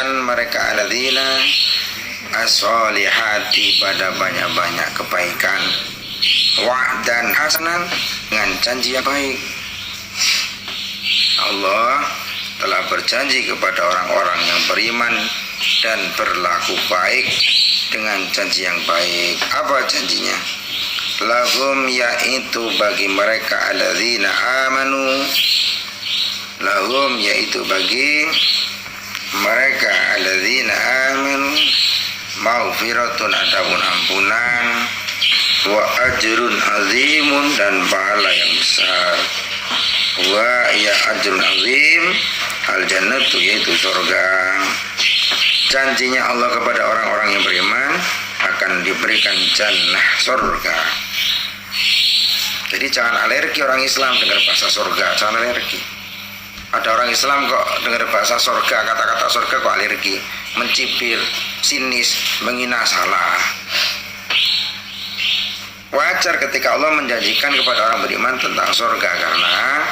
mengumpulkan mereka alladzina as-solihati pada banyak-banyak kebaikan, wa'dan hasanan dengan janji yang baik. Allah telah berjanji kepada orang-orang yang beriman dan berlaku baik dengan janji yang baik. Apa janjinya? Lahum, yaitu bagi mereka alladzina amanu, lahum yaitu bagi mereka alladzina amanu maghfiratun adapun ampunan, wa ajrun azimun dan pahala yang besar. Wa ya ajrun azim al jannatu yaitu surga. Janjinya Allah kepada orang-orang yang beriman akan diberikan jannah, surga. Jadi jangan alergi orang Islam dengar bahasa surga, jangan alergi. Ada orang Islam kok dengar bahasa surga, kata-kata surga kok alergi, mencibir, sinis, menghina, salah. Wajar ketika Allah menjanjikan kepada orang beriman tentang surga, karena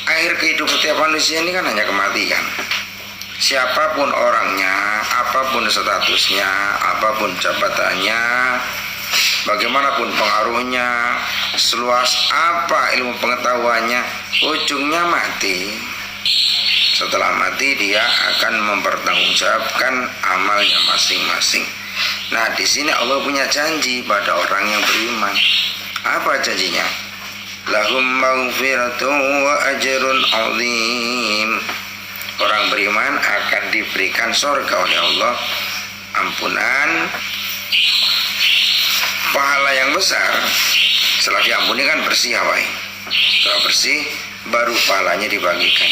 akhir kehidupan setiap manusia ini kan hanya kematian. Siapapun orangnya, apapun statusnya, apapun jabatannya, bagaimanapun pengaruhnya, seluas apa ilmu pengetahuannya, ujungnya mati. Setelah mati dia akan mempertanggungjawabkan amalnya masing-masing. Nah, di sini Allah punya janji pada orang yang beriman. Apa janjinya? Lahum maghfiratun wa ajrun azim. Orang beriman akan diberikan surga oleh Allah, ampunan, pahala yang besar. Setelah diampuni kan bersih awai. Setelah bersih baru pahalanya dibagikan.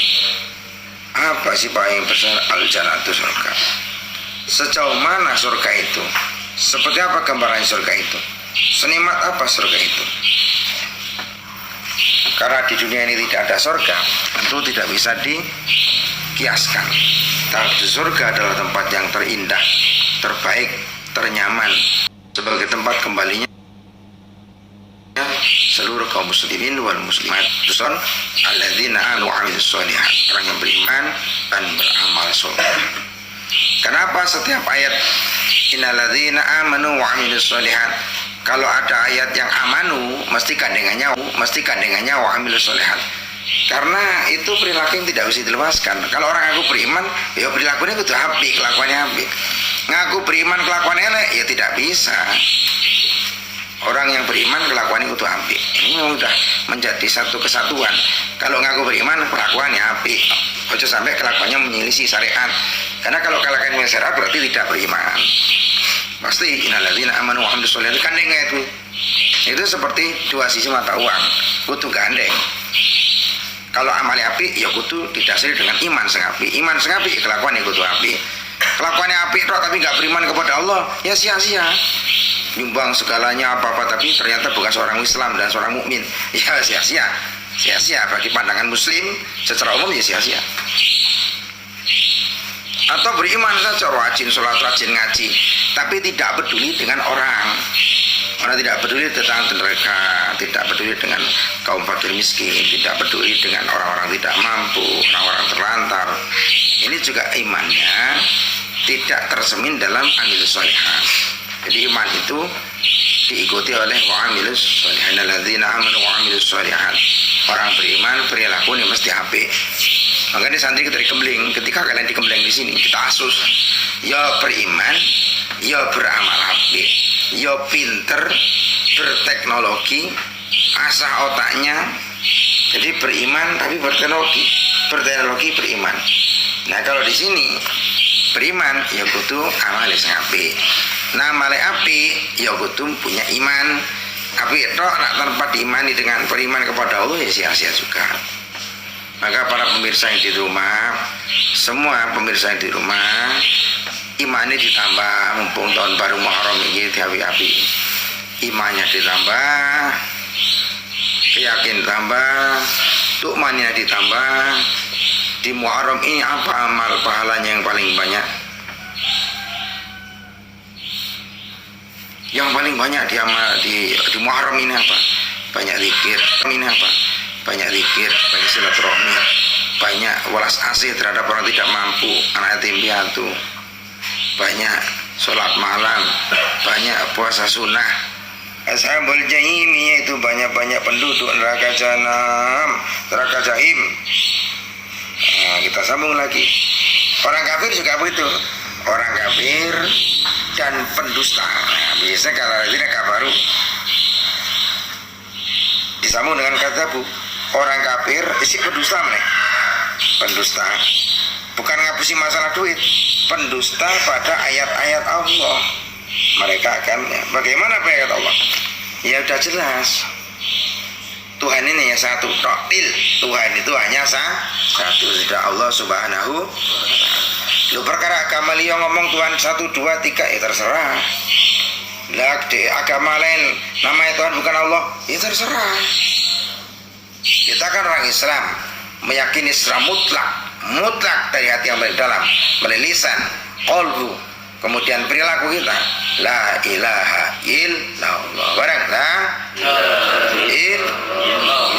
Apa sih pahala yang besar? Al-jannatu, surga. Sejauh mana surga itu? Seperti apa gambaran surga itu? Senikmat apa surga itu? Karena di dunia ini tidak ada surga, tentu tidak bisa dikiaskan. Tapi surga adalah tempat yang terindah, terbaik, ternyaman, sebagai tempat kembalinya seluruh kaum muslimin wal muslimat, khususan alladzina amanu wa amilus sholihat, orang yang beriman dan beramal soleh. Kenapa setiap ayat innalladzina amanu wa amilus sholihat, kalau ada ayat yang amanu mesti gandengannya wa amilus sholihat? Karena itu perilaku yang tidak bisa dilepaskan. Kalau orang aku beriman, ya perilakunya kudu apik, kelakuannya apik. Ngaku beriman kelakuan elek, ya tidak bisa. Orang yang beriman kelakuannya kudu apik. Ini sudah menjadi satu kesatuan. Kalau ngaku beriman kelakuannya apik, ojo sampai kelakuannya menyelisih syariat. Karena kalau kelakuannya menyelisih syariat berarti tidak beriman. Pasti innalladzina amanu wa amilus sholihat gandengnya itu seperti dua sisi mata uang, kudu gandeng. Kalau amal api ya kudu didasari dengan iman sing apik. Iman sing apik kelakuan kudu apik. Kelakuannya apik tapi nggak beriman kepada Allah, ya sia-sia. Nyumbang segalanya apa-apa tapi ternyata bukan seorang Islam dan seorang mukmin, ya sia-sia. Sia-sia bagi pandangan muslim secara umum, ya sia-sia. Atau beriman saja, rajin sholat, rajin ngaji, tapi tidak peduli dengan orang. Orang tidak peduli tentang mereka, tidak peduli dengan kaum fakir miskin, tidak peduli dengan orang-orang tidak mampu, orang-orang terlantar. Ini juga imannya tidak tersemin dalam amilus sholihat. Jadi iman itu diikuti oleh wa amilus sholihat, alladzina amanu wa amilus sholihat. Orang beriman perilakunya mesti apik. Makanya santri dari Kemling, ketika kalian di Kemling di sini kita asus, ya beriman, ya beramal apik, ya pinter, berteknologi, asah otaknya. Jadi beriman tapi berteknologi beriman. Nah kalau di sini beriman ya kudu amale sing apik. Nah amale apik ya kudu punya iman. Apik tok nak tanpa diimani dengan beriman kepada Allah ya sia-sia juga. Maka para pemirsa yang di rumah, semua pemirsa yang di rumah, imannya ditambah, mumpung tahun baru Muharram ini diapi-api, imannya ditambah, keyakinan ditambah, tukmannya ditambah. Di Muharram ini apa amal pahalanya yang paling banyak? Yang paling banyak di Muharram ini apa? Banyak zikir. Ini apa? banyak zikir, banyak silaturahmi, banyak welas asih terhadap orang tidak mampu, anak yatim piatu, banyak sholat malam, banyak puasa sunnah. Ashabul jahim, yaitu banyak-banyak penduduk neraka jahanam, neraka jahim. Nah, kita sambung lagi. Orang kafir juga begitu, orang kafir dan pendusta. Nah, biasanya kalau tidak kafaru disambung dengan kata bu, orang kafir isi pendusta mereka. Pendusta bukan ngapusi masalah duit, pendusta pada ayat-ayat Allah. Mereka akan bagaimana ayat Allah? Ya udah jelas, Tuhan ini hanya satu, Toktil. Tuhan itu hanya satu, tidak Allah subhanahu. Lu perkara agama liya ngomong Tuhan 1, 2, 3 ya terserah. Lah di agama lain namanya Tuhan bukan Allah, ya terserah. Kita kan orang Islam, meyakini secara mutlak dari hati yang paling dalam, melalui lisan, qalbu, kemudian perilaku kita. La ilaha illallah. Barang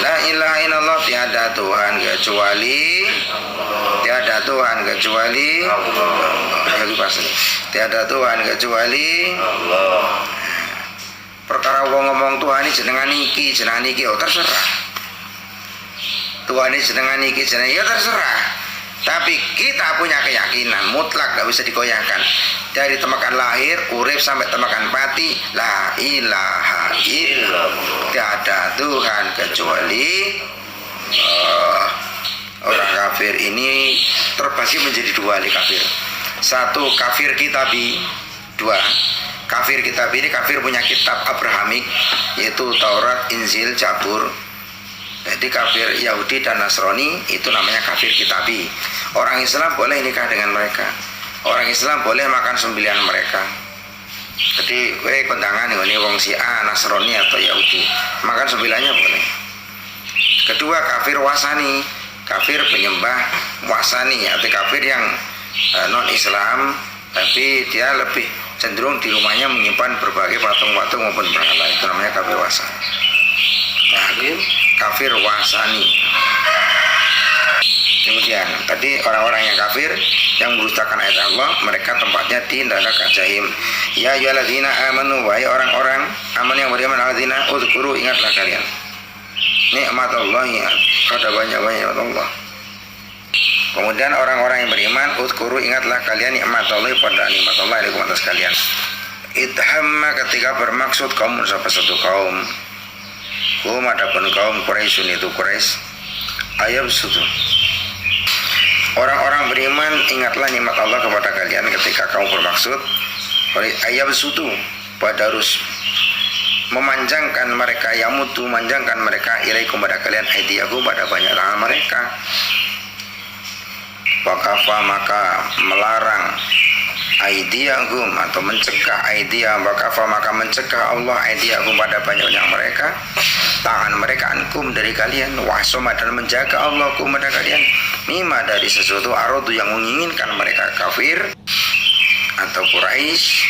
la ilaha illallah, tiada Tuhan kecuali tiada Tuhan kecuali Allah. Perkara wong ngomong Tuhan ini jenengan iki oh terserah. Tuhan ini jenengan iki ya terserah. Tapi kita punya keyakinan mutlak, gak bisa digoyahkan. Dari temakan lahir, urip sampai temakan mati, la ilaha illallah, tiada Tuhan kecuali orang kafir ini terbagi menjadi dua kafir. Satu kafir kitabi, dua kafir kitabi ini kafir punya kitab Abrahamik, yaitu Taurat, Injil, Zabur. Jadi kafir Yahudi dan Nasrani itu namanya kafir kitabi. Orang Islam boleh nikah dengan mereka. Orang Islam boleh makan sembelihan mereka. Jadi kondangan ini wong si A, Nasrani atau Yahudi, makan sembelihannya boleh. Kedua kafir wasani, kafir penyembah wasani, atau kafir yang non Islam, tapi dia lebih cenderung di rumahnya menyimpan berbagai patung-patung maupun berhala. Itu namanya kafir wasani. Kafir wasani. Kemudian tadi orang-orang yang kafir yang mendustakan ayat Allah, mereka tempatnya di neraka jahim. Ya ayyuhalladzina amanu, wahai orang-orang aman yang beriman, alladzina uzkuru, ingatlah kalian nikmat Allah, ya pada banyak-banyak Allah. Kemudian orang-orang yang beriman, uzkuru, ingatlah kalian nikmat Allah, pada nikmat Allah alaikum atas kalian. Idhamma, ketika bermaksud kaum satu kaum, adapun kaum Quraisyun, itu Quraisy, ayat sutu. Orang-orang beriman, ingatlah nikmat Allah kepada kalian ketika kamu bermaksud ayat sutu, pada harus memanjangkan mereka, yamutu, memanjangkan mereka ilaikum pada kalian, aidiyakum, pada banyak tangan mereka. Wakafa, maka melarang aidiyahum atau mencegah aidiyah, wakafa, maka mencegah Allah aidiyahum pada banyak-banyak mereka, tangan mereka, ankum, dari kalian, wasoma, dan menjaga Allah kum, pada kalian, mima, dari sesuatu arodu yang menginginkan mereka kafir atau Quraisy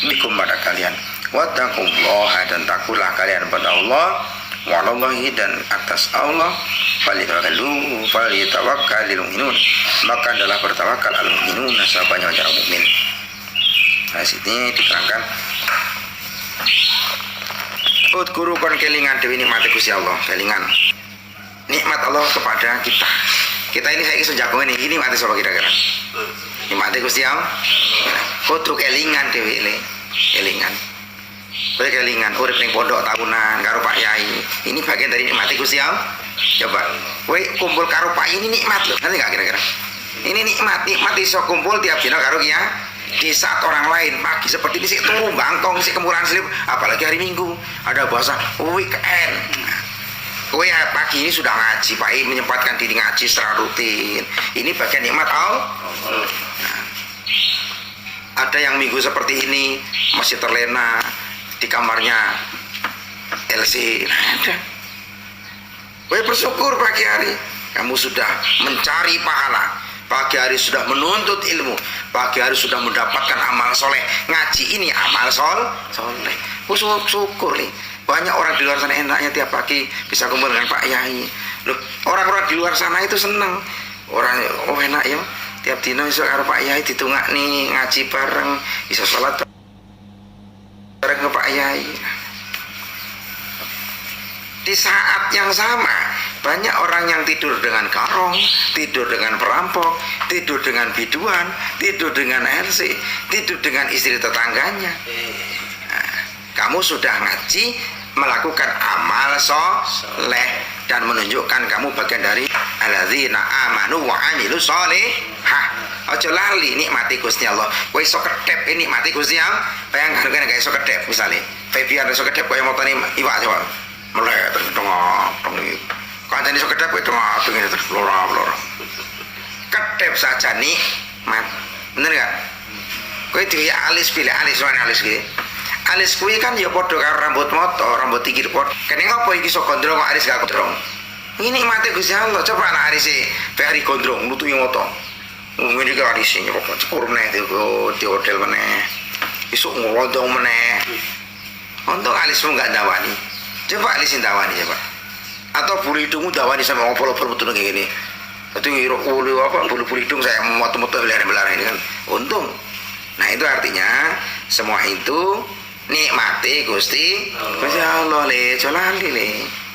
bikum, pada kalian. Wattaqullaha, dan takutlah kalian pada Allah, walallahi, dan atas Allah, falyatawakkalul mu'minun, maka adalah bertawakal al mu'minun, banyak orang mukmin. Nah, sini diterangkan udkuru kon kelingan dewi nikmat Gusti Allah, kelingan nikmat Allah kepada kita. Kita ini saya sudah jago ini nikmat sapa kira-kira? Nikmat Gusti Allah. Kudu kelingan dewi ini, kelingan. Boleh kelingan urip ning pondok tahunan karo Pak Yai. Ini bagian dari nikmat Gusti Allah. Coba, kowe kumpul karo Pak ini nikmat loh. Nanti enggak kira-kira? Ini nikmat iso kumpul tiap dina karo Kiai. Di saat orang lain pagi seperti ini sih turu bangkong sih kemuran slip, apalagi hari Minggu ada bahasa weekend. Kowe pagi ini sudah ngaji, Pak I menyempatkan diri ngaji secara rutin. Ini bagian nikmat Allah. Nah, ada yang minggu seperti ini masih terlena di kamarnya LC. Nah, ada. Kowe bersyukur pagi hari kamu sudah mencari pahala. Pagi hari sudah menuntut ilmu, pagi hari sudah mendapatkan amal soleh. Ngaji ini amal soleh. Syukur nih. Banyak orang di luar sana enaknya tiap pagi bisa kumpul dengan Pak Yai. Loh, orang-orang di luar sana itu seneng. Orang oh enak ya, tiap dino iso karo Pak Yai ditungak nih ngaji bareng, bisa sholat bareng ke Pak Yai. Di saat yang sama banyak orang yang tidur dengan karong, tidur dengan perampok, tidur dengan biduan, tidur dengan RC, tidur dengan istri tetangganya. Nah, kamu sudah ngaji, melakukan amal soleh dan menunjukkan kamu bagian dari alladzina amanu wa amilu sholihah. Aja lali nikmati Gusti Allah. Kowe iso kedep nikmati Gusti Allah. Bayangkan kan gak iso kedep misalnya. Febian iso kedep koyo motone iwak coba. Melek terus tengok. Kancane iso kedep kowe tengok ngene terus loro-loro. Kedep saja nikmat. Bener gak? Kowe dhewe alis pilih alis warna alis iki. Alis kuwi kan ya padha karo rambut motor, rambut tikir pot. Kene ngopo iki iso gondrong kok alis gak gondrong? Ini nikmate Gusti Allah. Coba anak alis e bari gondrong nutuhi moto. Ngene iki alis e kok cekur meneh di hotel meneh. Isuk ngrondong meneh. Untung alismu gak dawani. Coba alisin dawani coba. Atau bulu hidungmu dawani sama opol-opol betul kayak gini. Itu ngirup bulu hidung saya memoto-moto belar-belar ini kan. Untung. Nah itu artinya semua itu nikmati Gusti Allah le, lali le.